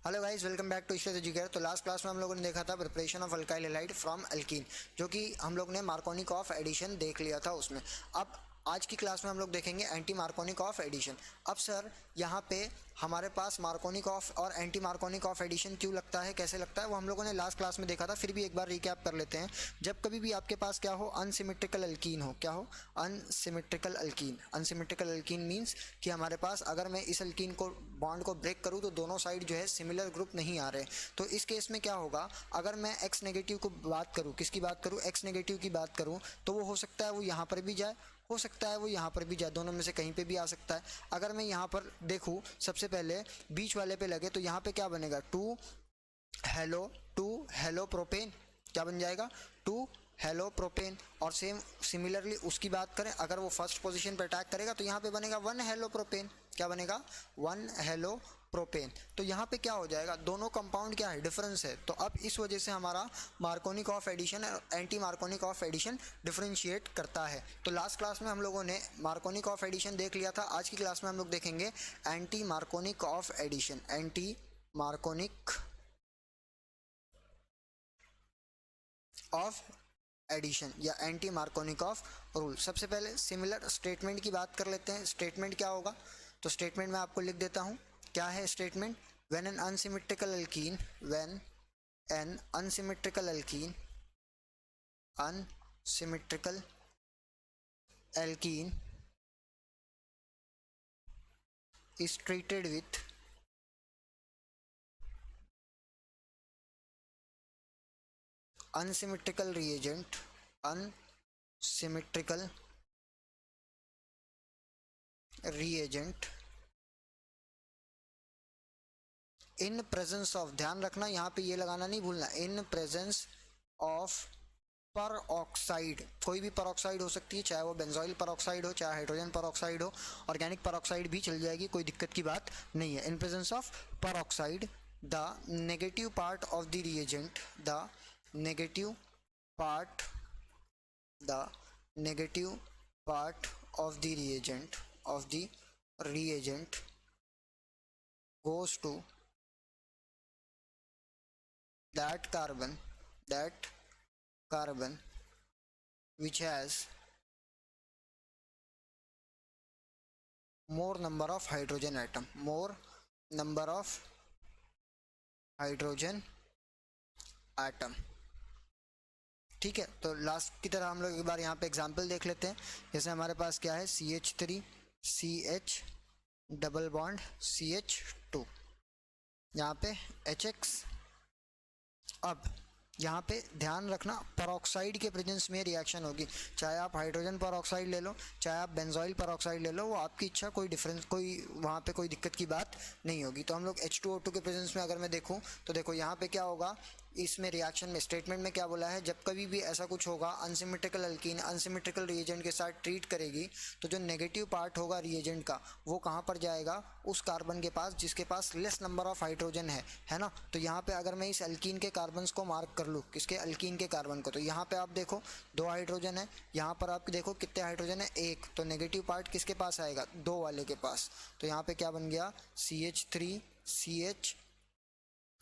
Hello guys, welcome back to educator. तो last class में हम लोगों ने देखा था preparation of alkyl halide from alkene, जो कि हम लोग ने मार्कोनिक ऑफ एडिशन देख लिया था उसमें। अब आज की क्लास में हम लोग देखेंगे एंटी मार्कोनिक ऑफ एडिशन। अब सर यहाँ पे हमारे पास मार्कोनिक ऑफ और एंटी मार्कोनिक ऑफ एडिशन क्यों लगता है, कैसे लगता है, वो हम लोगों ने लास्ट क्लास में देखा था। फिर भी एक बार रिकैप कर लेते हैं। जब कभी भी आपके पास क्या हो, अनसिमेट्रिकल अल्कीन हो, क्या हो, unsymmetrical alkyne. Unsymmetrical alkyne means कि हमारे पास अगर मैं इस अल्कीन को बॉन्ड को ब्रेक करूँ तो दोनों साइड जो है सिमिलर ग्रुप नहीं आ रहे। तो इस केस में क्या होगा, अगर मैं एक्स नेगेटिव को बात करूँ, किसकी बात करूँ, एक्स नेगेटिव की बात करूँ, तो वो हो सकता है वो यहाँ पर भी जाए, हो सकता है वो यहाँ पर भी जाए, दोनों में से कहीं पे भी आ सकता है। अगर मैं यहाँ पर देखूँ सबसे पहले बीच वाले पे लगे तो यहाँ पे क्या बनेगा, टू हेलो प्रोपेन, क्या बन जाएगा, टू हेलो प्रोपेन। और सेम सिमिलरली उसकी बात करें, अगर वो फर्स्ट पोजीशन पे अटैक करेगा तो यहाँ पे बनेगा वन हेलो प्रोपेन, क्या बनेगा, वन हेलो प्रोपेन। तो यहाँ पे क्या हो जाएगा, दोनों कंपाउंड क्या है, डिफरेंस है। तो अब इस वजह से हमारा मार्कोनिक ऑफ एडिशन और anti Markovnikov of addition differentiate करता है। तो लास्ट क्लास में हम लोगों ने मार्कोनिक ऑफ एडिशन देख लिया था। आज की क्लास में हम लोग देखेंगे anti Markovnikov of addition, anti Markovnikov of addition या एंटी मार्कोनिक ऑफ रूल। सबसे पहले सिमिलर स्टेटमेंट की बात कर लेते हैं। स्टेटमेंट क्या होगा, तो स्टेटमेंट मैं आपको लिख देता हूं। क्या है statement, when an unsymmetrical alkyne, when an unsymmetrical alkyne, unsymmetrical alkene is treated with unsymmetrical reagent, unsymmetrical reagent in presence of, ध्यान रखना यहाँ पे ये लगाना नहीं भूलना, इन प्रेजेंस ऑफ पर ऑक्साइड। कोई भी पर ऑक्साइड हो सकती है, चाहे वो बेंजोइल पर ऑक्साइड हो, चाहे हाइड्रोजन पर ऑक्साइड हो, ऑर्गेनिक पर ऑक्साइड भी चल जाएगी, कोई दिक्कत की बात नहीं है। इन प्रेजेंस ऑफ पर oxide the negative part of the reagent, the negative part, the negative part of the reagent, of the reagent goes to that carbon, that carbon which has more number of hydrogen atom, more number of hydrogen atom। ठीक है, तो last की तरह हम लोग एक बार यहाँ पे एग्जांपल देख लेते हैं। जैसे हमारे पास क्या है, CH3 CH double bond CH2, यहाँ पे HX। अब यहाँ पे ध्यान रखना, परऑक्साइड के प्रेजेंस में रिएक्शन होगी, चाहे आप हाइड्रोजन परऑक्साइड ले लो, चाहे आप बेंजोइल परऑक्साइड ले लो, वो आपकी इच्छा, कोई डिफरेंस, कोई वहाँ पे कोई दिक्कत की बात नहीं होगी। तो हम लोग H2O2 के प्रेजेंस में अगर मैं देखूँ तो देखो यहाँ पे क्या होगा, इसमें रिएक्शन में स्टेटमेंट में क्या बोला है, जब कभी भी ऐसा कुछ होगा, अनसिमेट्रिकल अल्कीन अनसिमेट्रिकल रिएजेंट के साथ ट्रीट करेगी तो जो नेगेटिव पार्ट होगा रिएजेंट का, वो कहाँ पर जाएगा, उस कार्बन के पास जिसके पास लेस नंबर ऑफ हाइड्रोजन है ना। तो यहाँ पे अगर मैं इस अल्कीन के कार्बन को मार्क कर लूँ, किसके, अल्कीन के कार्बन को, तो यहाँ पे आप देखो दो हाइड्रोजन है, यहाँ पर आप देखो कितने हाइड्रोजन है, एक। तो नेगेटिव पार्ट किसके पास आएगा, दो वाले के पास। तो यहाँ पे क्या बन गया, CH3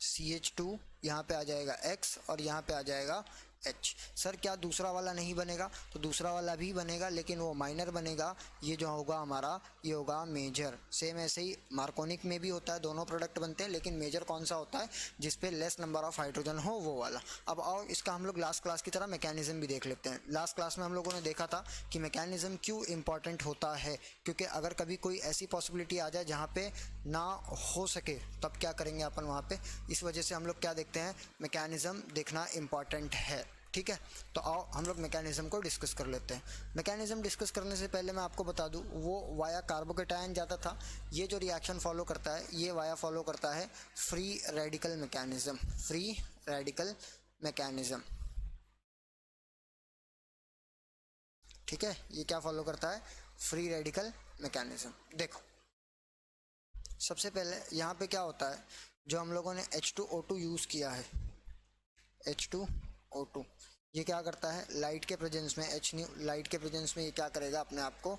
CH2, यहाँ पे आ जाएगा X और यहाँ पे आ जाएगा H। सर क्या दूसरा वाला नहीं बनेगा, तो दूसरा वाला भी बनेगा, लेकिन वो माइनर बनेगा, ये जो होगा हमारा, ये होगा मेजर। सेम ऐसे ही मार्कोनिक में भी होता है, दोनों प्रोडक्ट बनते हैं, लेकिन मेजर कौन सा होता है, जिसपे लेस नंबर ऑफ हाइड्रोजन हो, वो वाला। अब आओ इसका हम लोग लास्ट क्लास की तरह मैकेनिज्म भी देख लेते हैं। लास्ट क्लास में हम लोगों ने देखा था कि मैकेनिज्म क्यों इंपॉर्टेंट होता है, क्योंकि अगर कभी कोई ऐसी पॉसिबिलिटी आ जाए जहाँ पे ना हो सके, तब क्या करेंगे अपन वहाँ पे। इस वजह से हम लोग क्या देखते हैं, मैकेनिज्म देखना इंपॉर्टेंट है। ठीक है, तो आओ हम लोग मैकेनिज्म को डिस्कस कर लेते हैं। मैकेनिज्म डिस्कस करने से पहले मैं आपको बता दूं, वो वाया कार्बोकेटायन जाता था, ये जो रिएक्शन फॉलो करता है, ये वाया फॉलो करता है free radical mechanism, free radical mechanism. ठीक है, ये क्या फॉलो करता है, फ्री रेडिकल मैकेनिज्म। देखो सबसे पहले यहाँ पे क्या होता है, जो हम लोगों ने H2O2 यूज़ किया है, H2O2, ये क्या करता है, लाइट के प्रेजेंस में, H न्यू लाइट के प्रेजेंस में ये क्या करेगा, अपने आप को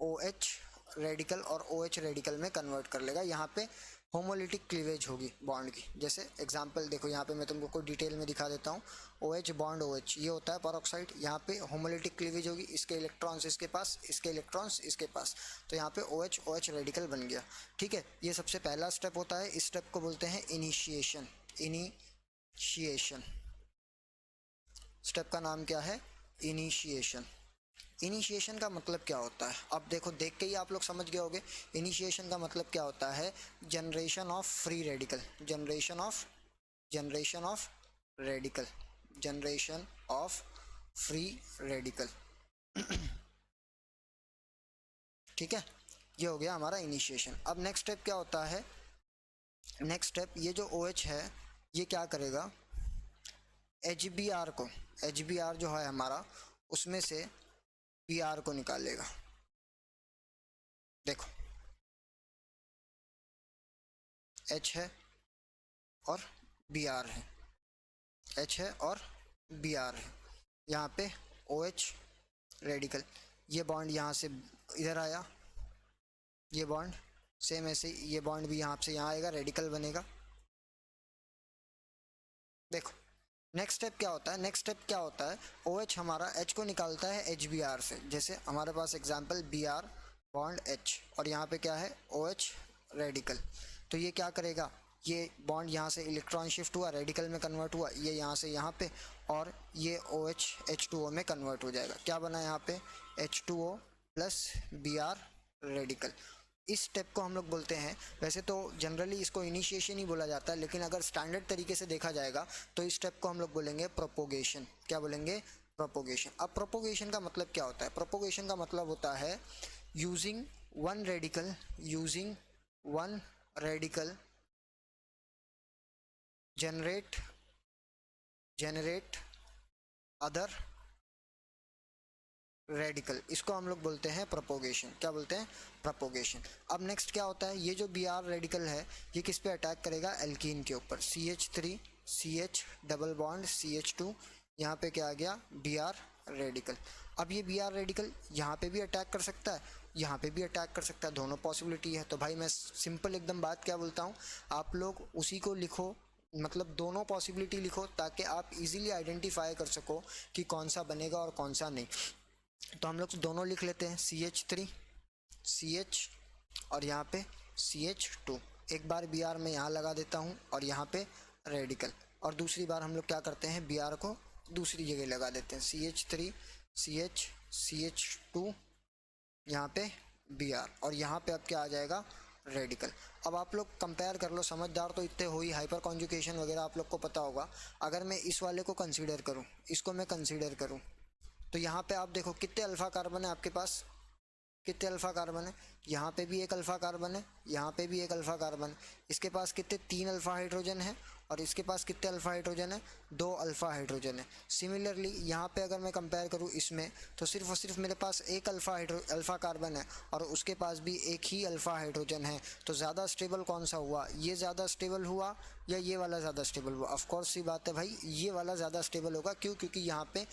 OH रेडिकल और OH रेडिकल में कन्वर्ट कर लेगा। यहाँ पे होमोलिटिक क्लीवेज होगी बॉन्ड की। जैसे एग्जांपल देखो, यहाँ पे मैं तुमको कोई डिटेल में दिखा देता हूँ। OH बॉन्ड OH ये होता है पेरोक्साइड, यहाँ पे होमोलिटिक क्लीवेज होगी, इसके इलेक्ट्रॉन्स इसके पास, इसके इलेक्ट्रॉन्स इसके पास, तो यहाँ पे OH OH रेडिकल बन गया। ठीक है, ये सबसे पहला स्टेप होता है। इस स्टेप को बोलते हैं इनिशिएशन। इनिशिएशन स्टेप का नाम क्या है? इनिशिएशन। इनिशिएशन का मतलब क्या होता है? अब देखो, देख के ही आप लोग समझ गए होंगे इनिशिएशन का मतलब क्या होता है। Generation of free radical, generation of radical, generation of free radical. ठीक है, ये हो गया हमारा इनिशिएशन। अब नेक्स्ट स्टेप क्या होता है? नेक्स्ट स्टेप, ये जो OH है ये क्या करेगा? HBr को, HBr जो है हमारा, उसमें से Br को निकालेगा। देखो H है और Br है, H है और Br है। यहाँ पे OH रेडिकल, ये बॉन्ड यहाँ से इधर आया, ये बॉन्ड सेम ऐसे ये बॉन्ड भी यहाँ से यहाँ आएगा, रेडिकल बनेगा। देखो नेक्स्ट स्टेप क्या होता है? नेक्स्ट स्टेप क्या होता है? OH हमारा H को निकालता है HBr से। जैसे हमारे पास एग्जांपल Br बॉन्ड H, और यहाँ पे क्या है? OH radical. तो ये क्या करेगा? ये बॉन्ड यहाँ से इलेक्ट्रॉन शिफ्ट हुआ, रेडिकल में कन्वर्ट हुआ, ये यहाँ से यहाँ पे, और ये OH H2O में कन्वर्ट हो जाएगा। क्या बना यहाँ पे? H2O plus Br radical. इस स्टेप को हम लोग बोलते हैं, वैसे तो जनरली इसको इनिशिएशन ही बोला जाता है, लेकिन अगर स्टैंडर्ड तरीके से देखा जाएगा तो इस स्टेप को हम लोग बोलेंगे प्रोपोगेशन। क्या बोलेंगे? प्रोपोगेशन। अब प्रोपोगेशन का मतलब क्या होता है? प्रोपोगेशन का मतलब होता है using one radical generate other radical. इसको हम लोग बोलते हैं प्रोपोगेशन। क्या बोलते हैं? प्रोपोगेशन। अब नेक्स्ट क्या होता है? ये जो Br रेडिकल है ये किस पे अटैक करेगा? एल्कीन के ऊपर। CH3 CH double bond CH2, यहाँ पे क्या आ गया? Br radical. अब ये Br रेडिकल यहाँ पे भी अटैक कर सकता है, यहाँ पे भी अटैक कर सकता है, दोनों पॉसिबिलिटी है। तो भाई मैं सिंपल एकदम बात क्या बोलता हूँ, आप लोग उसी को लिखो, मतलब दोनों पॉसिबिलिटी लिखो, ताकि आप इजीली आइडेंटिफाई कर सको कि कौन सा बनेगा और कौन सा नहीं। तो हम लोग दोनों लिख लेते हैं, CH3 CH और यहाँ पे CH2। एक बार Br में यहाँ लगा देता हूँ और यहाँ पे रेडिकल, और दूसरी बार हम लोग क्या करते हैं? Br को दूसरी जगह लगा देते हैं, CH3 CH CH2 यहाँ पे Br, और यहाँ पे अब क्या आ जाएगा? रेडिकल। अब आप लोग कंपेयर कर लो, समझदार तो इतने हो ही, हाइपर कॉन्जुगेशन वगैरह आप लोग को पता होगा। अगर मैं इस वाले को कंसीडर करूँ, इसको मैं कंसीडर करूँ, तो यहाँ पे आप देखो कितने अल्फा कार्बन है आपके पास, कितने अल्फा कार्बन है? यहाँ पे भी एक अल्फा कार्बन है, यहाँ पे भी एक अल्फा कार्बन। इसके पास कितने? 3 अल्फा हाइड्रोजन है, और इसके पास कितने अल्फा हाइड्रोजन है? 2 अल्फा हाइड्रोजन है। सिमिलरली यहाँ पे अगर मैं कंपेयर करूँ इसमें, तो सिर्फ और सिर्फ मेरे पास एक अल्फा कार्बन है, और उसके पास भी एक ही अल्फा हाइड्रोजन है। तो ज़्यादा स्टेबल कौन सा हुआ? ये ज़्यादा स्टेबल हुआ या ये वाला ज़्यादा स्टेबल हुआ? ऑफकोर्स सी बात है भाई, ये वाला ज़्यादा स्टेबल होगा। क्यों? क्योंकि यहाँ पे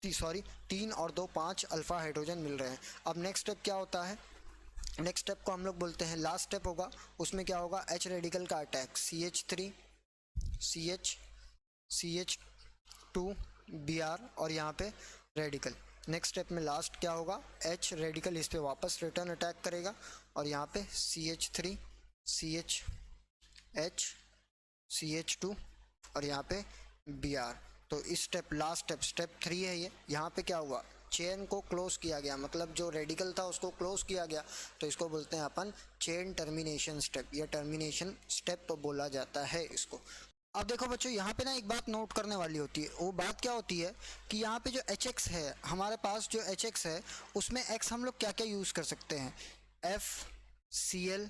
3 और 2 5 अल्फा हाइड्रोजन मिल रहे हैं। अब नेक्स्ट स्टेप क्या होता है? नेक्स्ट स्टेप को हम लोग बोलते हैं, लास्ट स्टेप होगा, उसमें क्या होगा? H रेडिकल का attack, CH3 CH CH2 Br, और यहाँ पे रेडिकल। नेक्स्ट स्टेप में लास्ट क्या होगा? H रेडिकल इस पे वापस रिटर्न अटैक करेगा, और यहाँ पे CH3 CH CH2 और यहाँ पे Br। तो इस स्टेप, लास्ट स्टेप 3 है ये। यहाँ पे क्या हुआ? चेन को क्लोज किया गया, मतलब जो रेडिकल था उसको क्लोज किया गया, तो इसको बोलते हैं अपन चेन टर्मिनेशन स्टेप, या टर्मिनेशन स्टेप बोला जाता है इसको। अब देखो बच्चों, यहाँ पे ना एक बात नोट करने वाली होती है। वो बात क्या होती है कि यहाँ पे जो HX है हमारे पास, जो HX है उसमें X हम लोग क्या क्या यूज़ कर सकते हैं? F Cl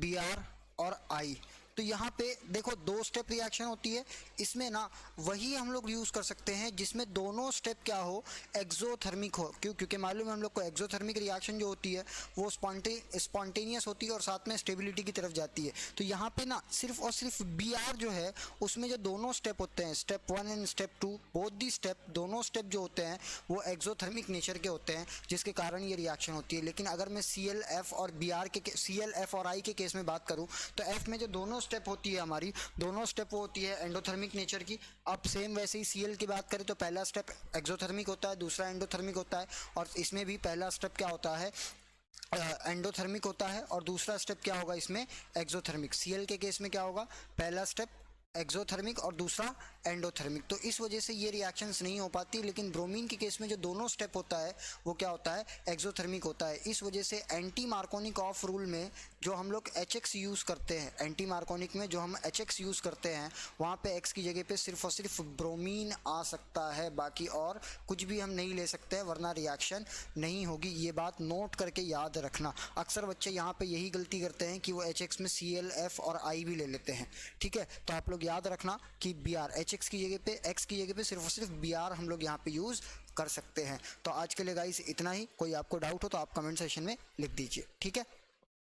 Br और I। तो यहाँ पे देखो 2 स्टेप रिएक्शन होती है, इसमें ना वही हम लोग यूज कर सकते हैं जिसमें दोनों स्टेप क्या हो, एक्सोथर्मिक हो। क्योंकि मालूम है हम लोग को एक्सोथर्मिक रिएक्शन जो होती है वो स्पॉन्टेनियस होती है और साथ में स्टेबिलिटी की तरफ जाती है। तो यहाँ पे ना सिर्फ और सिर्फ बी आर जो है उसमें जो दोनों स्टेप होते हैं, step 1 and step 2, both the step, दोनों स्टेप जो होते हैं वो एक्सोथर्मिक नेचर के होते हैं, जिसके कारण ये रिएक्शन होती है। लेकिन अगर मैं सी एल एफ और बी आर के सी एल एफ और आई के केस में बात करूँ तो एफ में जो दोनों स्टेप होती है हमारी, दोनों स्टेप वो होती है एंडोथर्मिक नेचर की। अब सेम वैसे ही सी एल की बात करें तो पहला स्टेप एक्सोथर्मिक होता है, दूसरा एंडोथर्मिक होता है, और इसमें भी पहला स्टेप क्या होता है, एंडोथर्मिक होता है, और दूसरा स्टेप क्या होगा इसमें, एक्सोथर्मिक। सीएल के केस में क्या होगा, पहला स्टेप एक्सोथर्मिक और दूसरा एंडोथर्मिक। तो इस वजह से ये रिएक्शंस नहीं हो पाती। लेकिन ब्रोमीन के केस में जो दोनों स्टेप होता है वो क्या होता है, एक्सोथर्मिक होता है। इस वजह से एंटी मार्कोनिक ऑफ रूल में जो हम लोग HX यूज़ करते हैं, एंटी मार्कोनिक में जो हम HX यूज़ करते हैं, वहाँ पे X की जगह पे सिर्फ और सिर्फ ब्रोमीन आ सकता है, बाकी और कुछ भी हम नहीं ले सकते हैं, वरना रिएक्शन नहीं होगी। ये बात नोट करके याद रखना। अक्सर बच्चे यहाँ पे यही गलती करते हैं कि वो HX में Cl, F और I भी ले लेते हैं। ठीक है, तो आप लोग याद रखना कि Br, HX की जगह पे, X की जगह पे सिर्फ और सिर्फ Br हम लोग यहाँ पे यूज़ कर सकते हैं। तो आज के लिए गाइस इतना ही। कोई आपको डाउट हो तो आप कमेंट सेक्शन में लिख दीजिए। ठीक है।